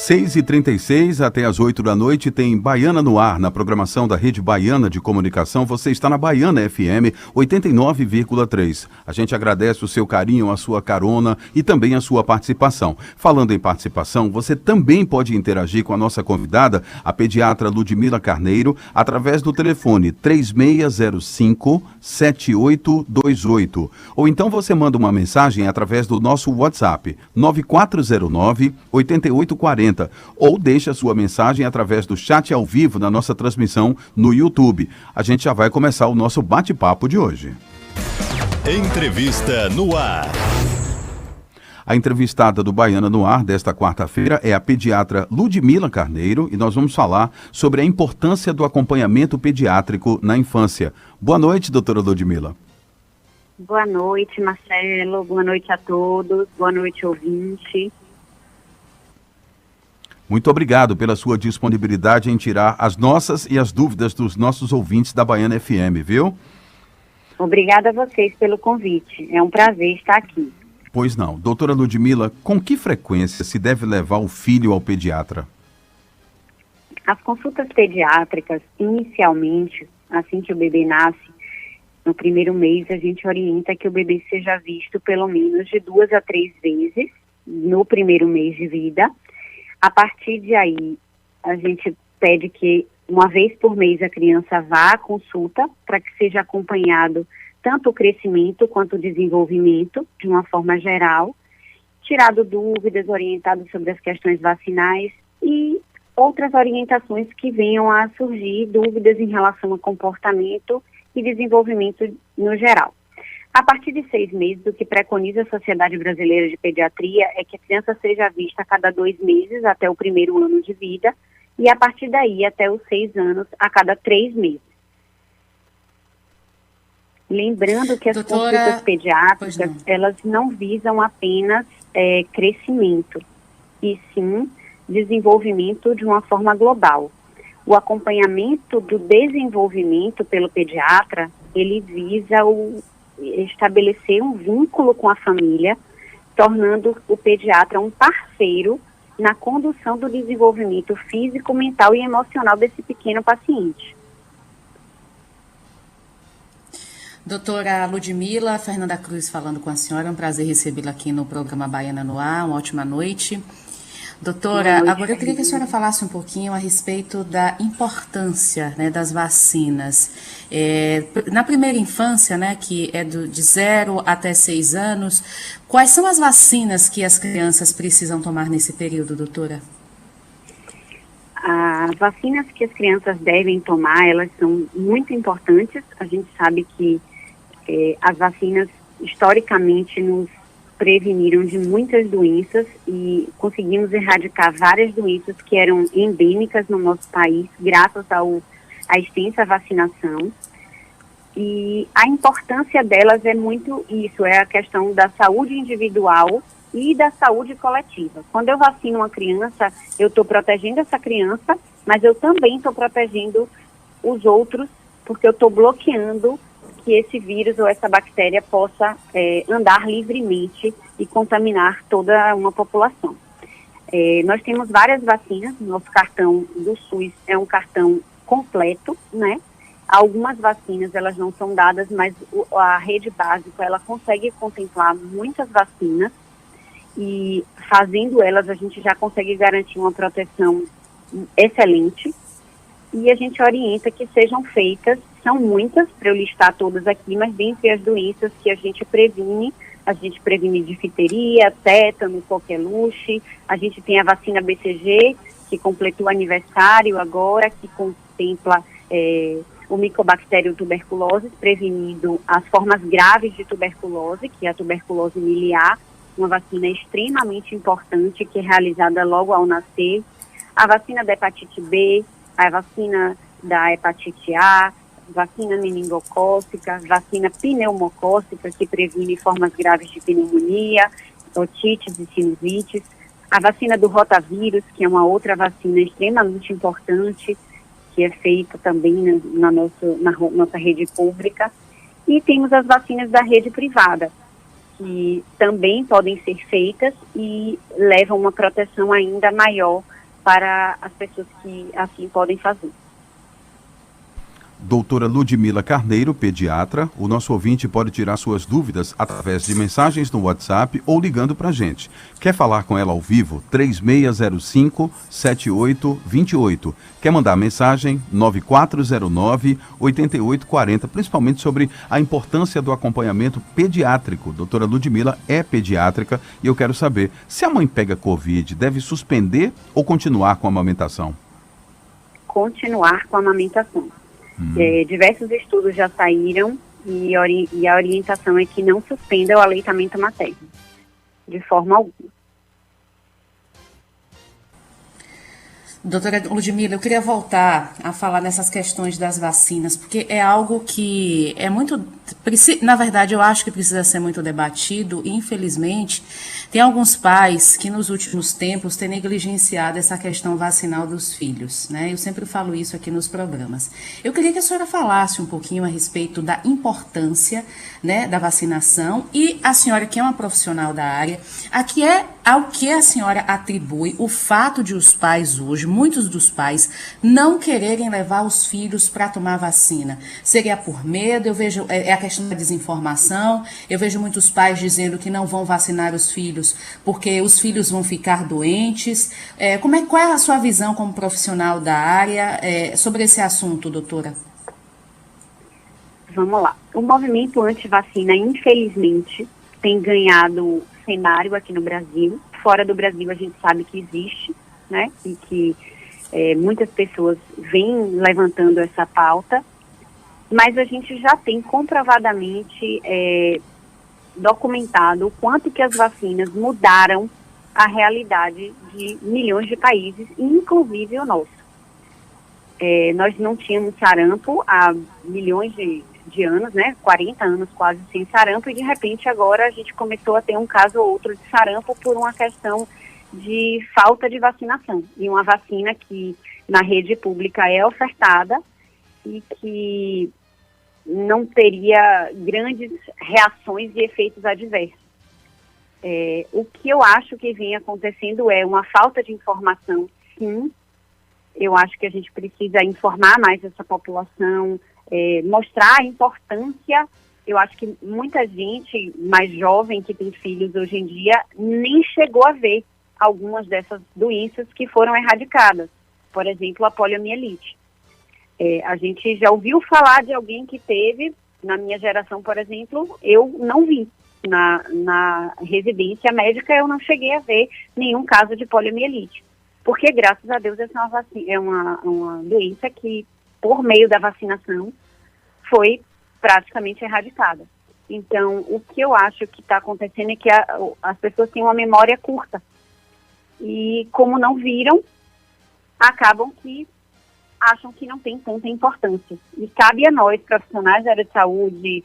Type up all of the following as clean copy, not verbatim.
6h36 até as 8 da noite tem Baiana no Ar, na programação da Rede Baiana de Comunicação. Você está na Baiana FM 89,3. A gente agradece o seu carinho, a sua carona e também a sua participação. Falando em participação, você também pode interagir com a nossa convidada, a pediatra Ludmila Carneiro, através do telefone 3605-7828. Ou então você manda uma mensagem através do nosso WhatsApp 9409-8840. Ou deixa sua mensagem através do chat ao vivo na nossa transmissão no YouTube. A gente já vai começar o nosso bate-papo de hoje. Entrevista no Ar. A entrevistada do Baiana no Ar desta quarta-feira é a pediatra Ludmila Carneiro e nós vamos falar sobre a importância do acompanhamento pediátrico na infância. Boa noite, doutora Ludmila. Boa noite, Marcelo. Boa noite a todos. Boa noite, ouvinte. Muito obrigado pela sua disponibilidade em tirar as nossas e as dúvidas dos nossos ouvintes da Baiana FM, viu? Obrigada a vocês pelo convite. É um prazer estar aqui. Pois não. Doutora Ludmila, com que frequência se deve levar o filho ao pediatra? As consultas pediátricas, inicialmente, assim que o bebê nasce, no primeiro mês, a gente orienta que o bebê seja visto pelo menos de 2 a 3 vezes no primeiro mês de vida. A partir de aí, a gente pede que uma vez por mês a criança vá à consulta para que seja acompanhado tanto o crescimento quanto o desenvolvimento, de uma forma geral, tirado dúvidas, orientado sobre as questões vacinais e outras orientações que venham a surgir, dúvidas em relação ao comportamento e desenvolvimento no geral. A partir de 6 meses, o que preconiza a Sociedade Brasileira de Pediatria é que a criança seja vista a cada 2 meses até o primeiro ano de vida e a partir daí até os 6 anos a cada 3 meses. Lembrando que as consultas pediátricas, elas não visam apenas crescimento, e sim desenvolvimento de uma forma global. O acompanhamento do desenvolvimento pelo pediatra, ele visa estabelecer um vínculo com a família, tornando o pediatra um parceiro na condução do desenvolvimento físico, mental e emocional desse pequeno paciente. Doutora Ludmila, Fernanda Cruz falando com a senhora, é um prazer recebê-la aqui no programa Baiana no Ar, uma ótima noite. Doutora, agora eu queria que a senhora falasse um pouquinho a respeito da importância, né, das vacinas. Na primeira infância, né, que é de 0 até 6 anos, quais são as vacinas que as crianças precisam tomar nesse período, doutora? As vacinas que as crianças devem tomar, elas são muito importantes. A gente sabe que as vacinas, historicamente, nos preveniram de muitas doenças e conseguimos erradicar várias doenças que eram endêmicas no nosso país, graças à extensa vacinação. E a importância delas é muito isso, é a questão da saúde individual e da saúde coletiva. Quando eu vacino uma criança, eu estou protegendo essa criança, mas eu também estou protegendo os outros, porque eu estou bloqueando que esse vírus ou essa bactéria possa andar livremente e contaminar toda uma população. Nós temos várias vacinas, nosso cartão do SUS é um cartão completo, né? Algumas vacinas, elas não são dadas, mas a rede básica, ela consegue contemplar muitas vacinas e fazendo elas, a gente já consegue garantir uma proteção excelente e a gente orienta que sejam feitas. São muitas, para eu listar todas aqui, mas dentre as doenças que a gente previne difteria, tétano, coqueluche, a gente tem a vacina BCG, que completou o aniversário agora, que contempla o Mycobacterium tuberculosis, prevenindo as formas graves de tuberculose, que é a tuberculose miliar, uma vacina extremamente importante, que é realizada logo ao nascer, a vacina da hepatite B, a vacina da hepatite A, vacina meningocócica, vacina pneumocócica, que previne formas graves de pneumonia, otites e sinusites, a vacina do rotavírus, que é uma outra vacina extremamente importante, que é feita também na nossa rede pública, e temos as vacinas da rede privada, que também podem ser feitas e levam uma proteção ainda maior para as pessoas que assim podem fazer. Doutora Ludmila Carneiro, pediatra, o nosso ouvinte pode tirar suas dúvidas através de mensagens no WhatsApp ou ligando para a gente. Quer falar com ela ao vivo? 3605-7828. Quer mandar mensagem? 9409-8840, principalmente sobre a importância do acompanhamento pediátrico. Doutora Ludmila é pediátrica e eu quero saber, se a mãe pega Covid, deve suspender ou continuar com a amamentação? Continuar com a amamentação. Diversos estudos já saíram e a orientação é que não suspenda o aleitamento materno, de forma alguma. Doutora Ludmila, eu queria voltar a falar nessas questões das vacinas, porque é algo que é muito, na verdade, eu acho que precisa ser muito debatido e, infelizmente, tem alguns pais que nos últimos tempos têm negligenciado essa questão vacinal dos filhos, né? Eu sempre falo isso aqui nos programas. Eu queria que a senhora falasse um pouquinho a respeito da importância, né, da vacinação e a senhora, que é uma profissional da área, ao que a senhora atribui o fato de os pais hoje, muitos dos pais, não quererem levar os filhos para tomar vacina. Seria por medo, eu vejo, é a questão da desinformação, eu vejo muitos pais dizendo que não vão vacinar os filhos porque os filhos vão ficar doentes. Qual é a sua visão como profissional da área sobre esse assunto, doutora? Vamos lá. O movimento anti-vacina, infelizmente, tem ganhado cenário aqui no Brasil. Fora do Brasil a gente sabe que existe, né? E que muitas pessoas vêm levantando essa pauta, mas a gente já tem comprovadamente documentado o quanto que as vacinas mudaram a realidade de milhões de países, inclusive o nosso. Nós não tínhamos sarampo há milhões de anos, né? 40 anos quase sem sarampo, e de repente agora a gente começou a ter um caso ou outro de sarampo por uma questão de falta de vacinação. E uma vacina que na rede pública é ofertada e que não teria grandes reações e efeitos adversos. O que eu acho que vem acontecendo é uma falta de informação, sim. Eu acho que a gente precisa informar mais essa população, mostrar a importância. Eu acho que muita gente mais jovem que tem filhos hoje em dia nem chegou a ver algumas dessas doenças que foram erradicadas. Por exemplo, a poliomielite. A gente já ouviu falar de alguém que teve, na minha geração, por exemplo, eu não vi. Na residência médica eu não cheguei a ver nenhum caso de poliomielite. Porque, graças a Deus, essa é uma doença que, por meio da vacinação, foi praticamente erradicada. Então, o que eu acho que está acontecendo é que as pessoas têm uma memória curta. E, como não viram, acabam que acham que não tem tanta importância. E cabe a nós, profissionais da área de saúde,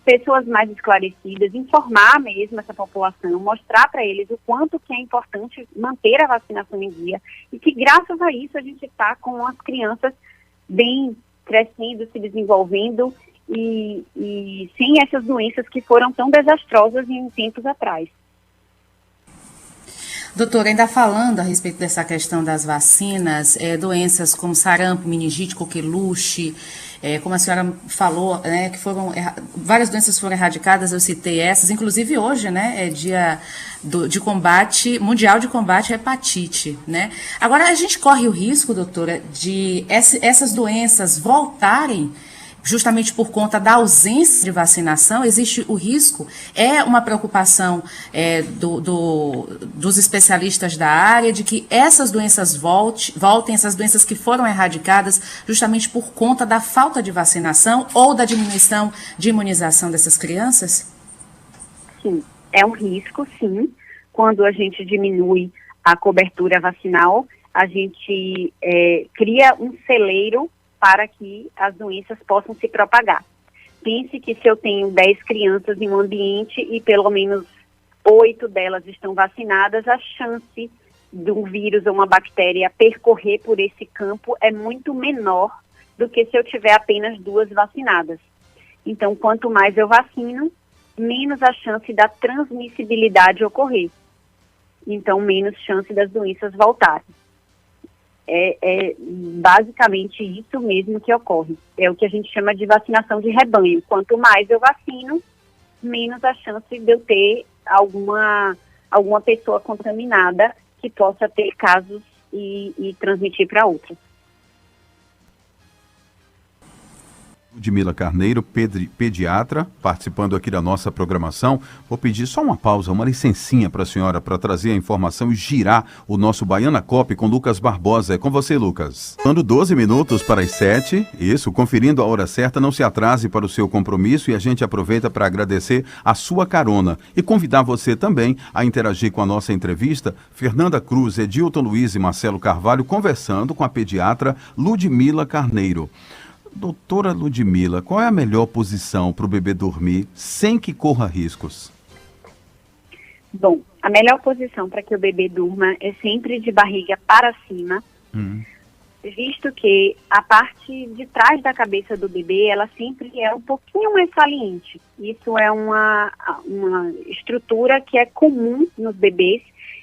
pessoas mais esclarecidas, informar mesmo essa população, mostrar para eles o quanto que é importante manter a vacinação em dia e que, graças a isso, a gente está com as crianças bem crescendo, se desenvolvendo e sem essas doenças que foram tão desastrosas em tempos atrás. Doutora, ainda falando a respeito dessa questão das vacinas, doenças como sarampo, meningite, coqueluche, como a senhora falou, né, que várias doenças foram erradicadas, eu citei essas, inclusive hoje, né, é dia de combate, mundial de combate à hepatite, né? Agora, a gente corre o risco, doutora, de essas doenças voltarem justamente por conta da ausência de vacinação. Existe o risco, uma preocupação dos especialistas da área de que essas doenças voltem, essas doenças que foram erradicadas justamente por conta da falta de vacinação ou da diminuição de imunização dessas crianças? Sim, é um risco, sim. Quando a gente diminui a cobertura vacinal, a gente cria um celeiro para que as doenças possam se propagar. Pense que se eu tenho 10 crianças em um ambiente e pelo menos 8 delas estão vacinadas, a chance de um vírus ou uma bactéria percorrer por esse campo é muito menor do que se eu tiver apenas 2 vacinadas. Então, quanto mais eu vacino, menos a chance da transmissibilidade ocorrer. então menos chance das doenças voltarem. É basicamente isso mesmo que ocorre. É o que a gente chama de vacinação de rebanho. Quanto mais eu vacino, menos a chance de eu ter alguma pessoa contaminada que possa ter casos e transmitir para outras. Ludmila Carneiro, pediatra, participando aqui da nossa programação. Vou pedir só uma pausa, uma licencinha para a senhora, para trazer a informação e girar o nosso Baiana Cop com Lucas Barbosa. É com você, Lucas. Dando 12 minutos para as 7, isso, conferindo a hora certa, não se atrase para o seu compromisso e a gente aproveita para agradecer a sua carona e convidar você também a interagir com a nossa entrevista. Fernanda Cruz, Edilton Luiz e Marcelo Carvalho conversando com a pediatra Ludmila Carneiro. Doutora Ludmila, qual é a melhor posição para o bebê dormir sem que corra riscos? Bom, a melhor posição para que o bebê durma é sempre de barriga para cima, visto que a parte de trás da cabeça do bebê, ela sempre é um pouquinho mais saliente. Isso é uma estrutura que é comum nos bebês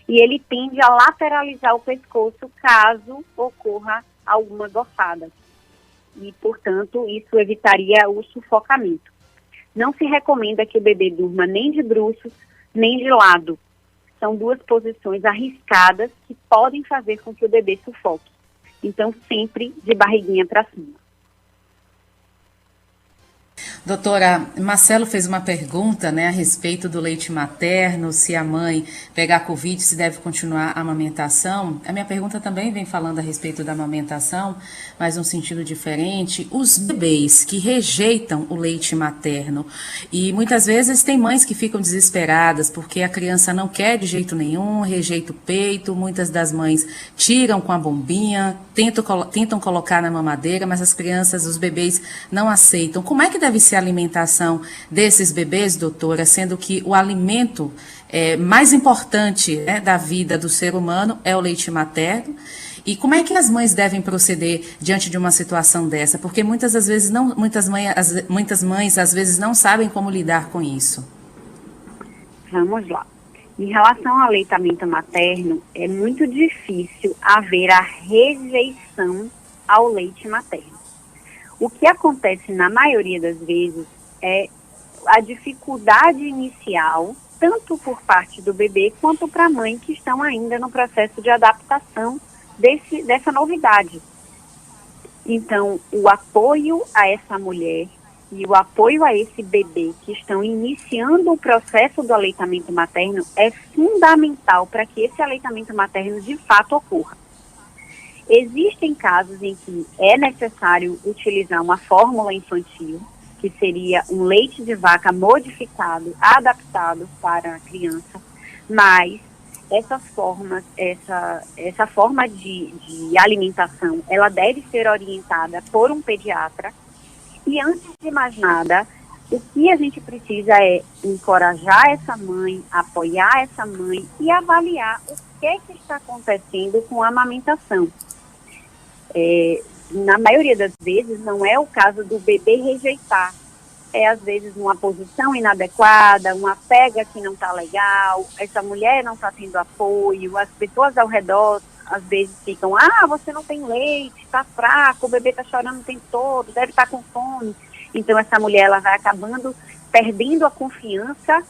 e ele tende a lateralizar o pescoço caso ocorra alguma gorfada. E, portanto, isso evitaria o sufocamento. Não se recomenda que o bebê durma nem de bruços, nem de lado. São duas posições arriscadas que podem fazer com que o bebê sufoque. Então, sempre de barriguinha para cima. Doutora, Marcelo fez uma pergunta, né, a respeito do leite materno, se a mãe pegar Covid, se deve continuar a amamentação. A minha pergunta também vem falando a respeito da amamentação, mas num sentido diferente. Os bebês que rejeitam o leite materno, e muitas vezes tem mães que ficam desesperadas porque a criança não quer de jeito nenhum, rejeita o peito, muitas das mães tiram com a bombinha, tentam colocar na mamadeira, mas as crianças, os bebês não aceitam. Como é que deve ser a alimentação desses bebês, doutora, sendo que o alimento mais importante, né, da vida do ser humano é o leite materno? E como é que as mães devem proceder diante de uma situação dessa? Porque muitas mães às vezes não sabem como lidar com isso. Vamos lá. Em relação ao aleitamento materno, é muito difícil haver a rejeição ao leite materno. O que acontece na maioria das vezes é a dificuldade inicial, tanto por parte do bebê quanto para a mãe, que estão ainda no processo de adaptação dessa novidade. Então, o apoio a essa mulher e o apoio a esse bebê que estão iniciando o processo do aleitamento materno é fundamental para que esse aleitamento materno de fato ocorra. Existem casos em que é necessário utilizar uma fórmula infantil, que seria um leite de vaca modificado, adaptado para a criança, mas essa forma de alimentação, ela deve ser orientada por um pediatra. E antes de mais nada, o que a gente precisa é encorajar essa mãe, apoiar essa mãe e avaliar o que está acontecendo com a amamentação. Na maioria das vezes, não é o caso do bebê rejeitar. É, às vezes, uma posição inadequada, uma pega que não está legal, essa mulher não está tendo apoio, as pessoas ao redor, às vezes, ficam, você não tem leite, está fraco, o bebê está chorando o tempo todo, deve estar com fome. Então, essa mulher ela vai acabando perdendo a confiança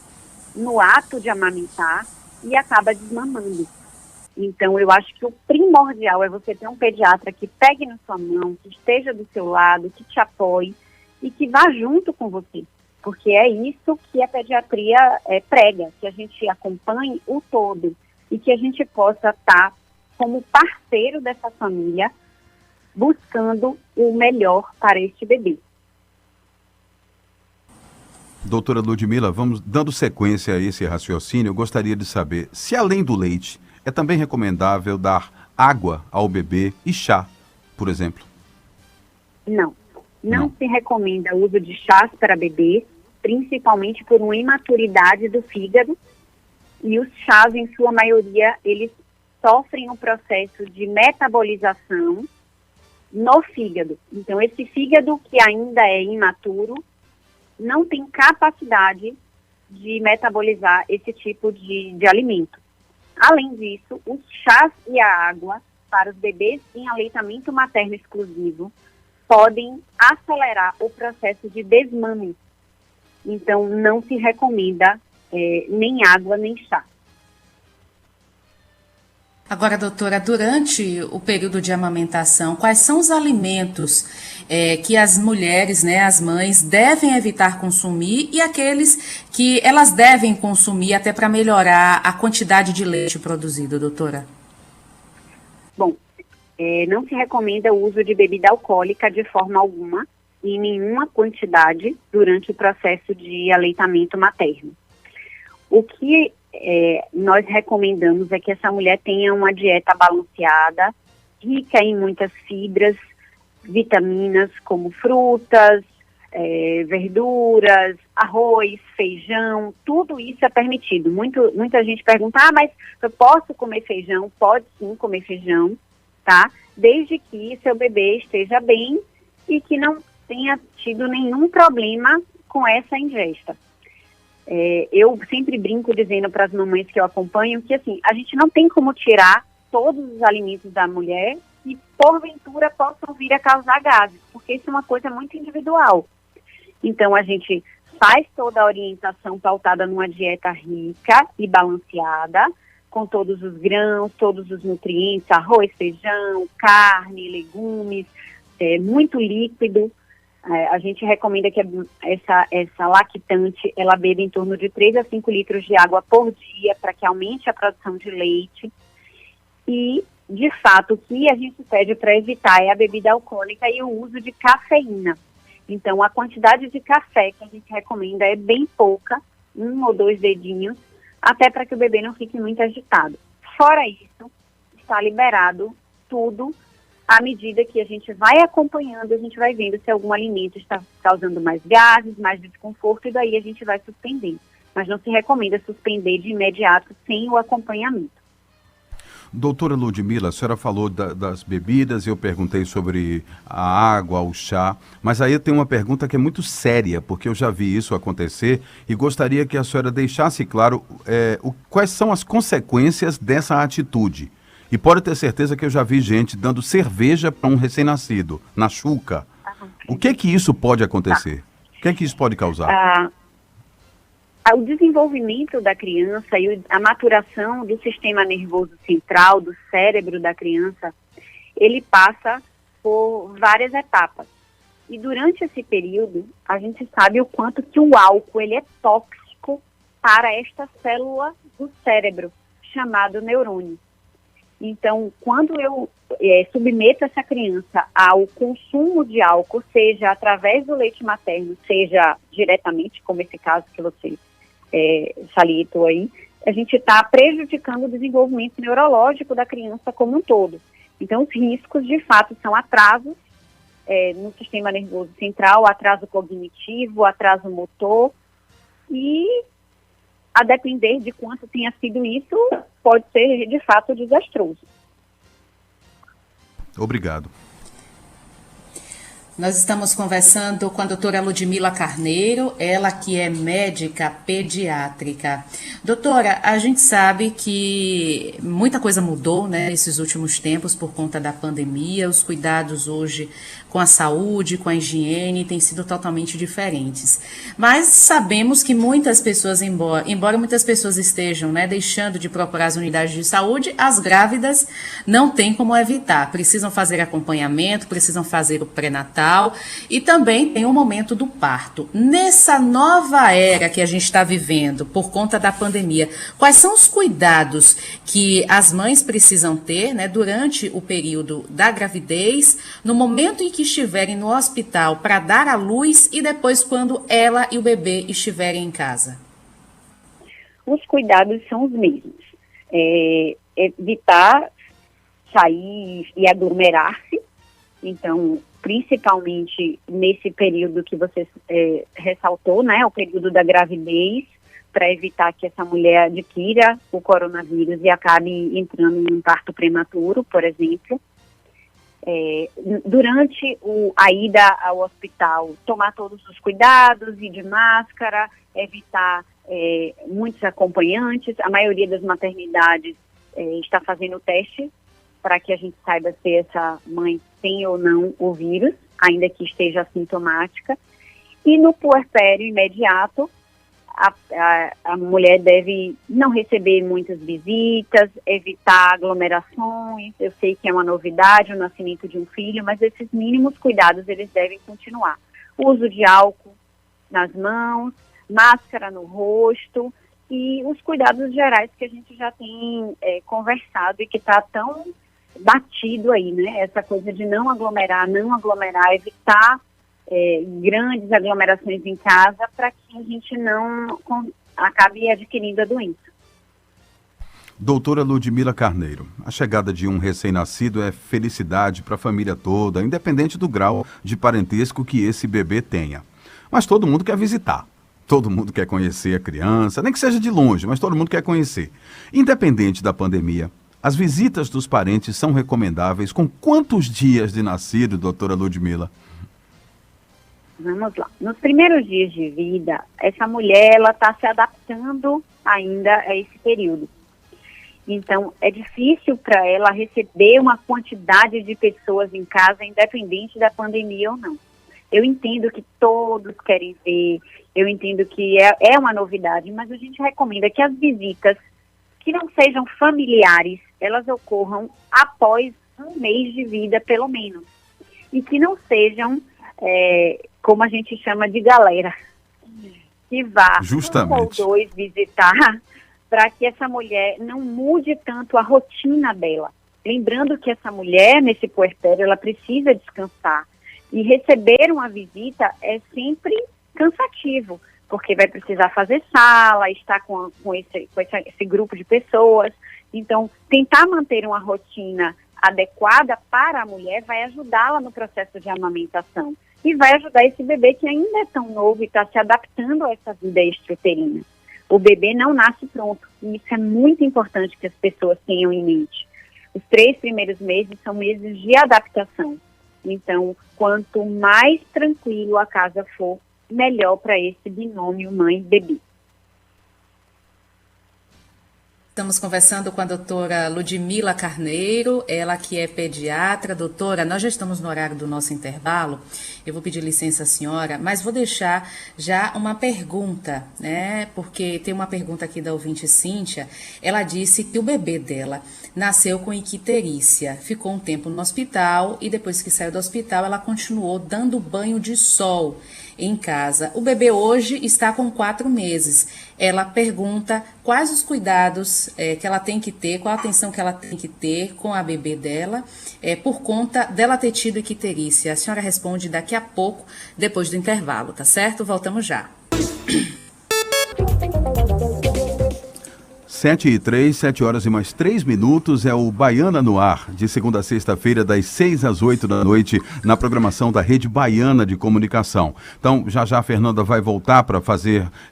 no ato de amamentar e acaba desmamando. Então, eu acho que o primordial é você ter um pediatra que pegue na sua mão, que esteja do seu lado, que te apoie e que vá junto com você. Porque é isso que a pediatria prega, que a gente acompanhe o todo e que a gente possa estar como parceiro dessa família, buscando o melhor para este bebê. Doutora Ludmila, vamos dando sequência a esse raciocínio, eu gostaria de saber se além do leite, é também recomendável dar água ao bebê e chá, por exemplo? Não se recomenda o uso de chás para bebês, principalmente por uma imaturidade do fígado. E os chás, em sua maioria, eles sofrem um processo de metabolização no fígado. Então, esse fígado que ainda é imaturo não tem capacidade de metabolizar esse tipo de alimento. Além disso, os chás e a água para os bebês em aleitamento materno exclusivo podem acelerar o processo de desmame. Então, não se recomenda nem água, nem chá. Agora, doutora, durante o período de amamentação, quais são os alimentos que as mulheres, né, as mães, devem evitar consumir e aqueles que elas devem consumir até para melhorar a quantidade de leite produzido, doutora? Bom, não se recomenda o uso de bebida alcoólica de forma alguma e em nenhuma quantidade durante o processo de aleitamento materno. O que nós recomendamos é que essa mulher tenha uma dieta balanceada, rica em muitas fibras, vitaminas como frutas, verduras, arroz, feijão, tudo isso é permitido. Muita gente pergunta, mas eu posso comer feijão? Pode sim comer feijão, tá? Desde que seu bebê esteja bem e que não tenha tido nenhum problema com essa ingesta. Eu sempre brinco dizendo para as mamães que eu acompanho que, assim, a gente não tem como tirar todos os alimentos da mulher que, porventura, possam vir a causar gases, porque isso é uma coisa muito individual. Então, a gente faz toda a orientação pautada numa dieta rica e balanceada, com todos os grãos, todos os nutrientes, arroz, feijão, carne, legumes, muito líquido. A gente recomenda que essa lactante, ela beba em torno de 3 a 5 litros de água por dia, para que aumente a produção de leite. E, de fato, o que a gente pede para evitar é a bebida alcoólica e o uso de cafeína. Então, a quantidade de café que a gente recomenda é bem pouca, 1 ou 2 dedinhos, até para que o bebê não fique muito agitado. Fora isso, está liberado tudo. À medida que a gente vai acompanhando, a gente vai vendo se algum alimento está causando mais gases, mais desconforto, e daí a gente vai suspendendo. Mas não se recomenda suspender de imediato sem o acompanhamento. Doutora Ludmila, a senhora falou das bebidas, eu perguntei sobre a água, o chá, mas aí eu tenho uma pergunta que é muito séria, porque eu já vi isso acontecer e gostaria que a senhora deixasse claro quais são as consequências dessa atitude. E pode ter certeza que eu já vi gente dando cerveja para um recém-nascido, na chuca. O que isso pode acontecer? O que isso pode causar? O desenvolvimento da criança e a maturação do sistema nervoso central, do cérebro da criança, ele passa por várias etapas. E durante esse período, a gente sabe o quanto que o álcool ele é tóxico para esta célula do cérebro, chamado neurônio. Então, quando eu submeto essa criança ao consumo de álcool, seja através do leite materno, seja diretamente, como esse caso que você salientou aí, a gente está prejudicando o desenvolvimento neurológico da criança como um todo. Então, os riscos, de fato, são atrasos no sistema nervoso central, atraso cognitivo, atraso motor, e a depender de quanto tenha sido isso, pode ser, de fato, desastroso. Obrigado. Nós estamos conversando com a doutora Ludmila Carneiro, ela que é médica pediátrica. Doutora, a gente sabe que muita coisa mudou, né, nesses últimos tempos por conta da pandemia. Os cuidados hoje com a saúde, com a higiene, têm sido totalmente diferentes. Mas sabemos que muitas pessoas, embora muitas pessoas estejam, né, deixando de procurar as unidades de saúde, as grávidas não têm como evitar. Precisam fazer acompanhamento, precisam fazer o pré-natal e também tem o momento do parto. Nessa nova era que a gente está vivendo por conta da pandemia, quais são os cuidados que as mães precisam ter, né, durante o período da gravidez, no momento em que estiverem no hospital para dar à luz e depois quando ela e o bebê estiverem em casa? Os cuidados são os mesmos. Evitar sair e aglomerar-se. Então, principalmente nesse período que você ressaltou, né, o período da gravidez, para evitar que essa mulher adquira o coronavírus e acabe entrando em um parto prematuro, por exemplo. Durante a ida ao hospital, tomar todos os cuidados, ir de máscara, evitar muitos acompanhantes. A maioria das maternidades está fazendo o teste para que a gente saiba se essa mãe tem ou não o vírus, ainda que esteja assintomática. E no puerpério imediato, a mulher deve não receber muitas visitas, evitar aglomerações. Eu sei que é uma novidade o nascimento de um filho, mas esses mínimos cuidados eles devem continuar. O uso de álcool nas mãos, máscara no rosto e os cuidados gerais que a gente já tem conversado e que está tão batido aí, né? Essa coisa de não aglomerar, evitar grandes aglomerações em casa para que a gente não acabe adquirindo a doença. Doutora Ludmila Carneiro, a chegada de um recém-nascido é felicidade para a família toda, independente do grau de parentesco que esse bebê tenha. Mas todo mundo quer visitar, todo mundo quer conhecer a criança, nem que seja de longe, mas todo mundo quer conhecer. Independente da pandemia, as visitas dos parentes são recomendáveis com quantos dias de nascido, doutora Ludmila? Vamos lá. Nos primeiros dias de vida, essa mulher ela está se adaptando ainda a esse período. Então, é difícil para ela receber uma quantidade de pessoas em casa, independente da pandemia ou não. Eu entendo que todos querem ver, eu entendo que é uma novidade, mas a gente recomenda que as visitas que não sejam familiares, elas ocorram após um mês de vida, pelo menos. E que não sejam, como a gente chama de galera, que vá justamente um ou dois visitar, para que essa mulher não mude tanto a rotina dela. Lembrando que essa mulher, nesse puerpério, ela precisa descansar. E receber uma visita é sempre cansativo, porque vai precisar fazer sala, estar com esse grupo de pessoas. Então, tentar manter uma rotina adequada para a mulher vai ajudá-la no processo de amamentação. E vai ajudar esse bebê que ainda é tão novo e está se adaptando a essa vida extrauterina. O bebê não nasce pronto, e isso é muito importante que as pessoas tenham em mente. Os 3 primeiros meses são meses de adaptação. Então, quanto mais tranquilo a casa for, melhor para esse binômio mãe-bebê. Estamos conversando com a doutora Ludmila Carneiro, ela que é pediatra. Doutora, nós já estamos no horário do nosso intervalo, eu vou pedir licença à senhora, mas vou deixar já uma pergunta, né? Porque tem uma pergunta aqui da ouvinte Cíntia. Ela disse que o bebê dela nasceu com icterícia, ficou um tempo no hospital e depois que saiu do hospital ela continuou dando banho de sol em casa. O bebê hoje está com 4 meses. Ela pergunta quais os cuidados que ela tem que ter, qual a atenção que ela tem que ter com a bebê dela, por conta dela ter tido icterícia. A senhora responde daqui a pouco, depois do intervalo, tá certo? Voltamos já. 7h03, 7 horas e mais 3 minutos, é o Baiana no Ar, de segunda a sexta-feira, das 6 às 8 da noite, na programação da Rede Baiana de Comunicação. Então, já a Fernanda vai voltar para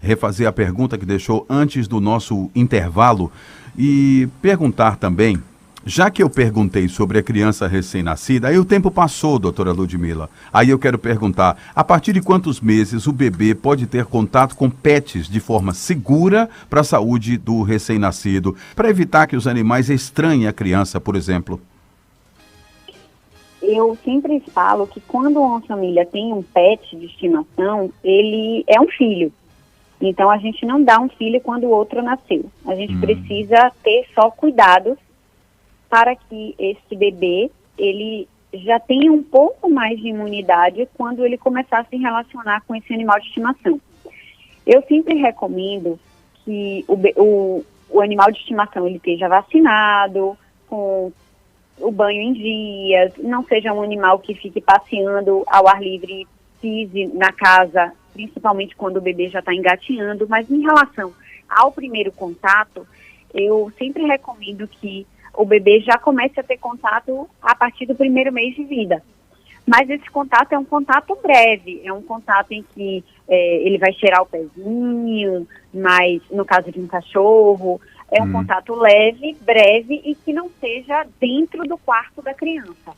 refazer a pergunta que deixou antes do nosso intervalo e perguntar também, já que eu perguntei sobre a criança recém-nascida, aí o tempo passou, doutora Ludmila. Aí eu quero perguntar, a partir de quantos meses o bebê pode ter contato com pets de forma segura para a saúde do recém-nascido, para evitar que os animais estranhem a criança, por exemplo? Eu sempre falo que quando uma família tem um pet de estimação, ele é um filho. Então a gente não dá um filho quando o outro nasceu. A gente precisa ter só cuidados para que esse bebê, ele já tenha um pouco mais de imunidade quando ele começar a se relacionar com esse animal de estimação. Eu sempre recomendo que o animal de estimação ele esteja vacinado, com o banho em dias, não seja um animal que fique passeando ao ar livre, pise na casa, principalmente quando o bebê já está engatinhando. Mas em relação ao primeiro contato, eu sempre recomendo que o bebê já comece a ter contato a partir do primeiro mês de vida. Mas esse contato é um contato breve, é um contato em que ele vai cheirar o pezinho, mas no caso de um cachorro, é um contato leve, breve e que não seja dentro do quarto da criança.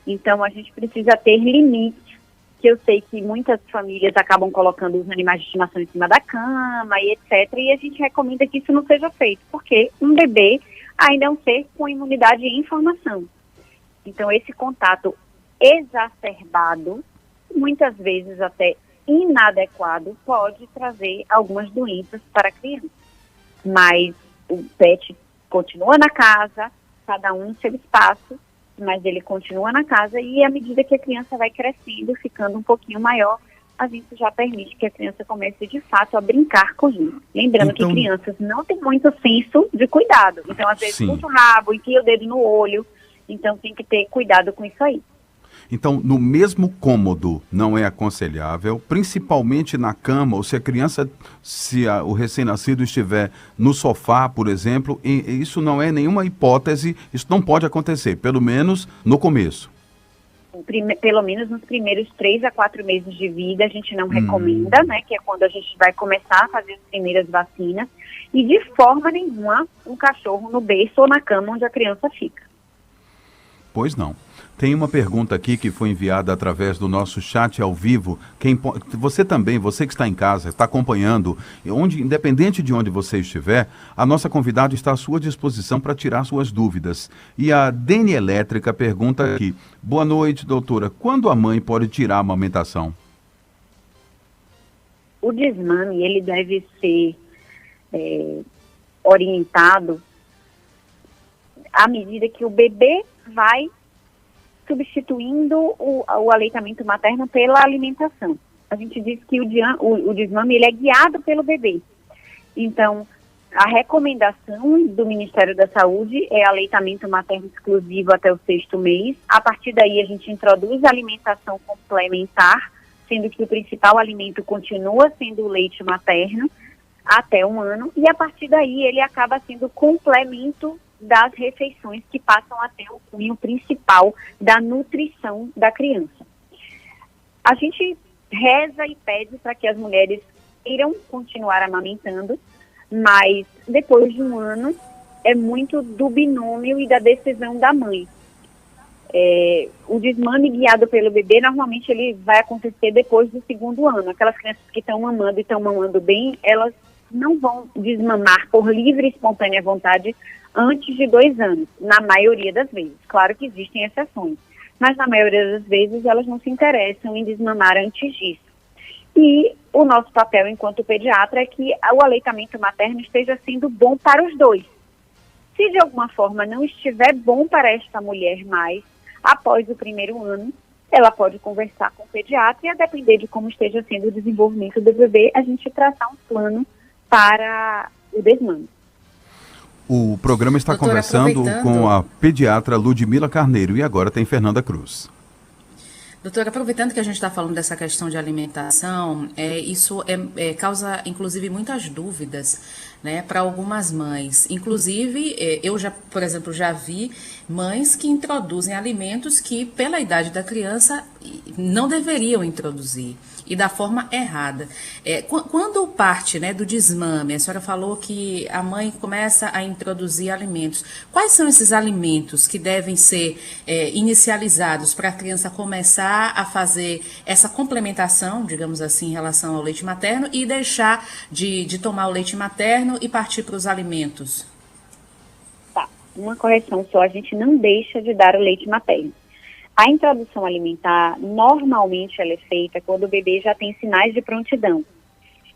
Então a gente precisa ter limites, que eu sei que muitas famílias acabam colocando os animais de estimação em cima da cama e etc. E a gente recomenda que isso não seja feito, porque um bebê, ainda é um ser com imunidade em formação. Então, esse contato exacerbado, muitas vezes até inadequado, pode trazer algumas doenças para a criança. Mas o PET continua na casa, cada um no seu espaço, mas ele continua na casa e à medida que a criança vai crescendo, ficando um pouquinho maior, a gente já permite que a criança comece de fato a brincar com isso. Lembrando que crianças não têm muito senso de cuidado. Então, às vezes, puxa o rabo, enfia o dedo no olho. Então, tem que ter cuidado com isso aí. Então, no mesmo cômodo não é aconselhável, principalmente na cama, ou se a criança, o recém-nascido estiver no sofá, por exemplo, isso não é nenhuma hipótese, isso não pode acontecer, pelo menos no começo. Pelo menos nos primeiros 3 a 4 meses de vida, a gente não recomenda, né, que é quando a gente vai começar a fazer as primeiras vacinas, e de forma nenhuma um cachorro no berço ou na cama onde a criança fica. Pois não. Tem uma pergunta aqui que foi enviada através do nosso chat ao vivo. Você também, você que está em casa, está acompanhando, independente de onde você estiver, a nossa convidada está à sua disposição para tirar suas dúvidas. E a Deni Elétrica pergunta aqui: boa noite, doutora, quando a mãe pode tirar a amamentação? O desmame, ele deve ser orientado à medida que o bebê vai substituindo o aleitamento materno pela alimentação. A gente diz que o desmame ele é guiado pelo bebê. Então, a recomendação do Ministério da Saúde é aleitamento materno exclusivo até o 6º mês. A partir daí, a gente introduz a alimentação complementar, sendo que o principal alimento continua sendo o leite materno até 1 ano. E a partir daí, ele acaba sendo complemento das refeições que passam a ter o cunho principal da nutrição da criança. A gente reza e pede para que as mulheres queiram continuar amamentando, mas depois de 1 ano é muito do binômio e da decisão da mãe. O desmame guiado pelo bebê, normalmente ele vai acontecer depois do 2º ano. Aquelas crianças que estão mamando e estão mamando bem, elas não vão desmamar por livre e espontânea vontade antes de 2 anos, na maioria das vezes. Claro que existem exceções, mas na maioria das vezes elas não se interessam em desmamar antes disso. E o nosso papel enquanto pediatra é que o aleitamento materno esteja sendo bom para os dois. Se de alguma forma não estiver bom para esta mulher mais, após o 1º ano, ela pode conversar com o pediatra e, a depender de como esteja sendo o desenvolvimento do bebê, a gente traçar um plano para o desmame. O programa está conversando com a pediatra Ludmila Carneiro e agora tem Fernanda Cruz. Doutora, aproveitando que a gente está falando dessa questão de alimentação, isso causa, inclusive, muitas dúvidas, né, para algumas mães. Inclusive, eu já, por exemplo, já vi mães que introduzem alimentos que, pela idade da criança, não deveriam introduzir e da forma errada. Quando parte, né, do desmame, a senhora falou que a mãe começa a introduzir alimentos. Quais são esses alimentos que devem ser inicializados para a criança começar a fazer essa complementação, digamos assim, em relação ao leite materno e deixar de tomar o leite materno e partir para os alimentos? Tá, uma correção só, a gente não deixa de dar o leite materno. A introdução alimentar, normalmente ela é feita quando o bebê já tem sinais de prontidão.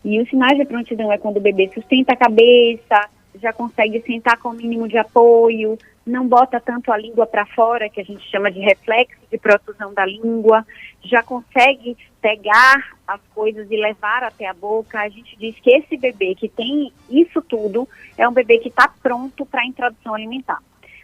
E os sinais de prontidão é quando o bebê sustenta a cabeça, já consegue sentar com o mínimo de apoio, não bota tanto a língua para fora, que a gente chama de reflexo de protusão da língua, já consegue pegar as coisas e levar até a boca. A gente diz que esse bebê que tem isso tudo é um bebê que está pronto para a introdução alimentar.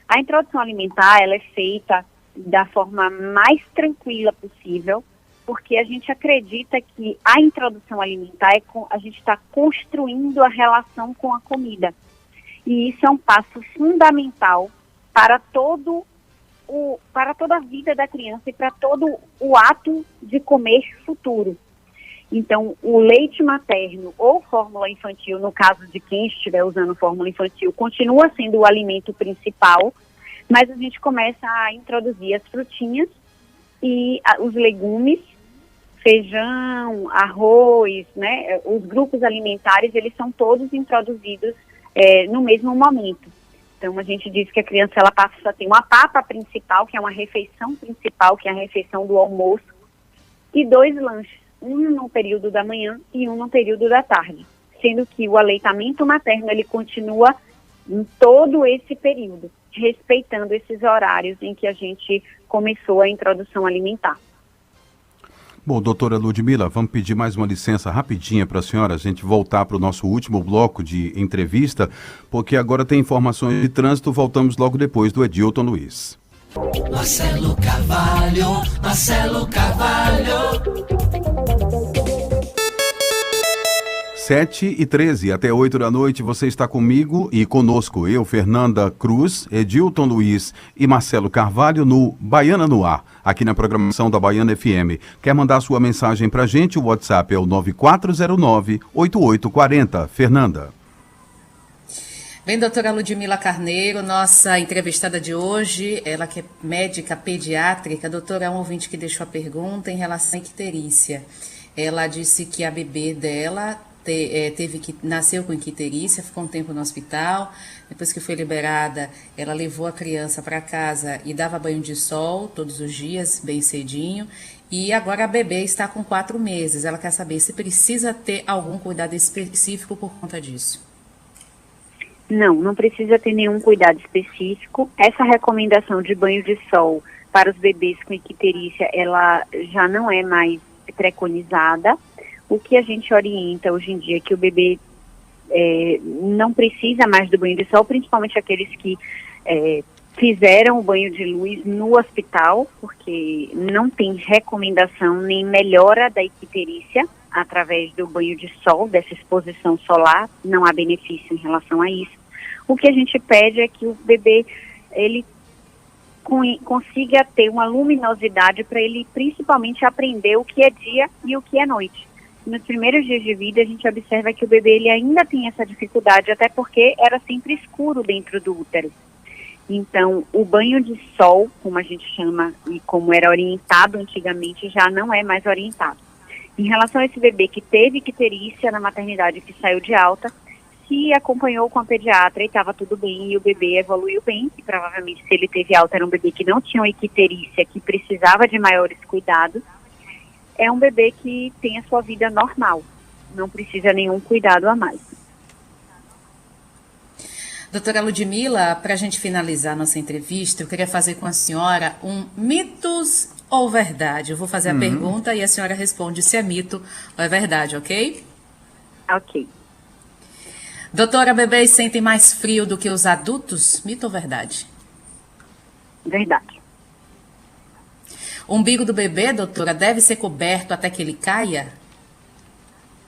A introdução alimentar, ela é feita da forma mais tranquila possível, porque a gente acredita que a introdução alimentar a gente está construindo a relação com a comida. E isso é um passo fundamental para toda a vida da criança e para todo o ato de comer futuro. Então, o leite materno ou fórmula infantil, no caso de quem estiver usando fórmula infantil, continua sendo o alimento principal, mas a gente começa a introduzir as frutinhas e os legumes, feijão, arroz, né? Os grupos alimentares, eles são todos introduzidos no mesmo momento. Então, a gente diz que a criança ela passa a ter uma papa principal, que é uma refeição principal, que é a refeição do almoço, e 2 lanches, um no período da manhã e um no período da tarde, sendo que o aleitamento materno ele continua em todo esse período, respeitando esses horários em que a gente começou a introdução alimentar. Bom, doutora Ludmila, vamos pedir mais uma licença rapidinha para a senhora, a gente voltar para o nosso último bloco de entrevista, porque agora tem informações de trânsito, voltamos logo depois do Edilton Luiz. Marcelo Carvalho, Marcelo Carvalho. 7h13, até 8 da noite, você está comigo e conosco, eu, Fernanda Cruz, Edilton Luiz e Marcelo Carvalho no Baiana no Ar, aqui na programação da Baiana FM. Quer mandar sua mensagem pra gente? O WhatsApp é o 9409-8840. Fernanda. Bem, doutora Ludmila Carneiro, nossa entrevistada de hoje, ela que é médica pediátrica. Doutora, é um ouvinte que deixou a pergunta em relação à icterícia. Ela disse que a bebê dela nasceu com icterícia, ficou um tempo no hospital, depois que foi liberada, ela levou a criança para casa e dava banho de sol todos os dias, bem cedinho, e agora a bebê está com 4 meses. Ela quer saber se precisa ter algum cuidado específico por conta disso. Não precisa ter nenhum cuidado específico. Essa recomendação de banho de sol para os bebês com icterícia, ela já não é mais preconizada. O que a gente orienta hoje em dia é que o bebê não precisa mais do banho de sol, principalmente aqueles que fizeram o banho de luz no hospital, porque não tem recomendação nem melhora da icterícia através do banho de sol, dessa exposição solar, não há benefício em relação a isso. O que a gente pede é que o bebê ele consiga ter uma luminosidade para ele principalmente aprender o que é dia e o que é noite. Nos primeiros dias de vida, a gente observa que o bebê ele ainda tem essa dificuldade, até porque era sempre escuro dentro do útero. Então, o banho de sol, como a gente chama e como era orientado antigamente, já não é mais orientado. Em relação a esse bebê que teve icterícia na maternidade, que saiu de alta, se acompanhou com a pediatra e estava tudo bem e o bebê evoluiu bem, e provavelmente se ele teve alta era um bebê que não tinha icterícia, que precisava de maiores cuidados, é um bebê que tem a sua vida normal, não precisa nenhum cuidado a mais. Doutora Ludmila, para a gente finalizar nossa entrevista, eu queria fazer com a senhora um mitos ou verdade. Eu vou fazer a pergunta e a senhora responde se é mito ou é verdade, ok? Ok. Doutora, bebês sentem mais frio do que os adultos? Mito ou verdade? Verdade. O umbigo do bebê, doutora, deve ser coberto até que ele caia?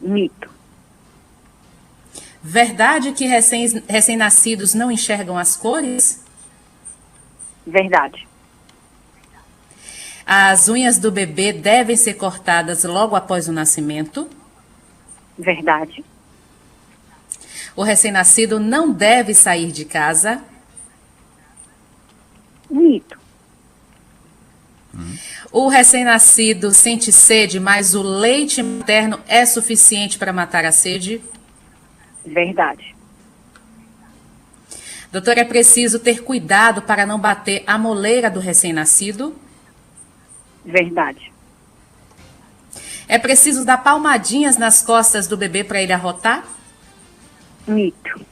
Mito. Verdade que recém-nascidos não enxergam as cores? Verdade. As unhas do bebê devem ser cortadas logo após o nascimento? Verdade. O recém-nascido não deve sair de casa? Mito. O recém-nascido sente sede, mas o leite materno é suficiente para matar a sede? Verdade. Doutora, é preciso ter cuidado para não bater a moleira do recém-nascido? Verdade. É preciso dar palmadinhas nas costas do bebê para ele arrotar? Mito.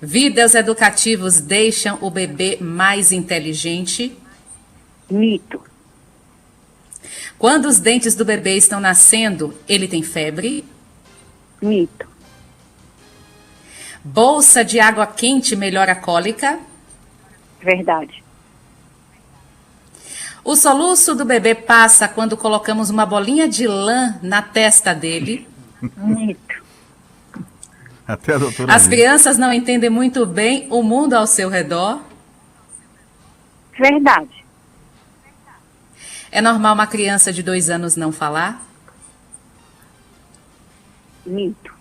Vídeos educativos deixam o bebê mais inteligente? Mito. Quando os dentes do bebê estão nascendo, ele tem febre? Mito. Bolsa de água quente melhora a cólica? Verdade. O soluço do bebê passa quando colocamos uma bolinha de lã na testa dele? Mito. Até a doutora As crianças não entendem muito bem o mundo ao seu redor? Verdade. É normal uma criança de 2 anos não falar? Mito.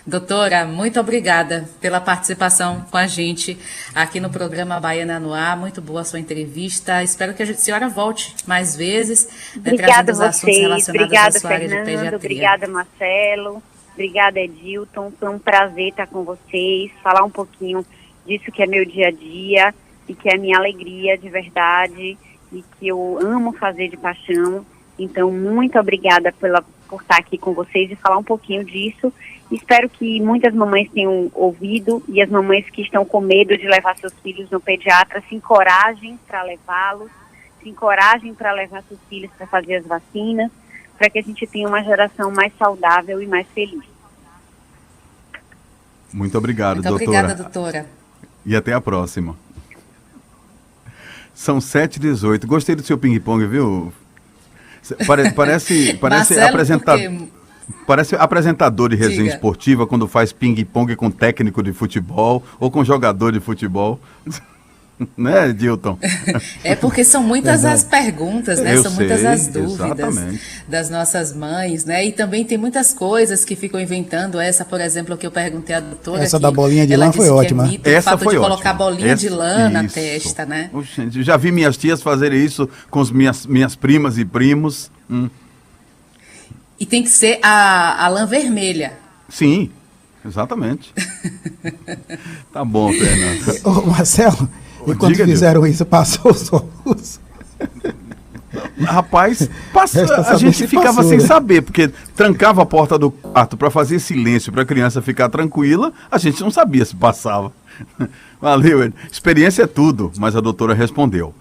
Doutora, muito obrigada pela participação com a gente aqui no programa Baiana no Ar. Muito boa a sua entrevista. Espero que a senhora volte mais vezes, Obrigada trazendo os assuntos vocês. relacionados Obrigada, à sua área de Fernando. pediatria. Obrigada, Marcelo. Obrigada, Edilton. Foi um prazer estar com vocês, falar um pouquinho disso que é meu dia a dia e que é minha alegria de verdade e que eu amo fazer de paixão. Então, muito obrigada por estar aqui com vocês e falar um pouquinho disso. Espero que muitas mamães tenham ouvido e as mamães que estão com medo de levar seus filhos no pediatra se encorajem para levá-los, se encorajem para levar seus filhos para fazer as vacinas, para que a gente tenha uma geração mais saudável e mais feliz. Muito obrigado, Muito doutora. obrigada, doutora. E até a próxima. São 7h18. Gostei do seu ping-pong, viu? Parece Marcelo, apresentador. Parece apresentador de resenha Diga. esportiva quando faz ping-pong com técnico de futebol ou com jogador de futebol. Né, Dilton? É porque são muitas as perguntas, né? Eu São muitas sei, as dúvidas exatamente. das nossas mães, né? E também tem muitas coisas que ficam inventando. Essa, por exemplo, que eu perguntei à doutora. Essa da bolinha de lã foi ótima. Essa o fato foi de ótima. colocar bolinha de lã na testa, né? Gente, já vi minhas tias fazerem isso com minhas primas e primos. E tem que ser a lã vermelha. Sim, exatamente. Tá bom, Fernanda. Ô, Marcelo, e quando Diga, fizeram isso, passou os óculos? Rapaz, Resta a saber gente se ficava passou, sem né? saber, porque trancava a porta do quarto para fazer silêncio, para a criança ficar tranquila, a gente não sabia se passava. Valeu, experiência é tudo, mas a doutora respondeu.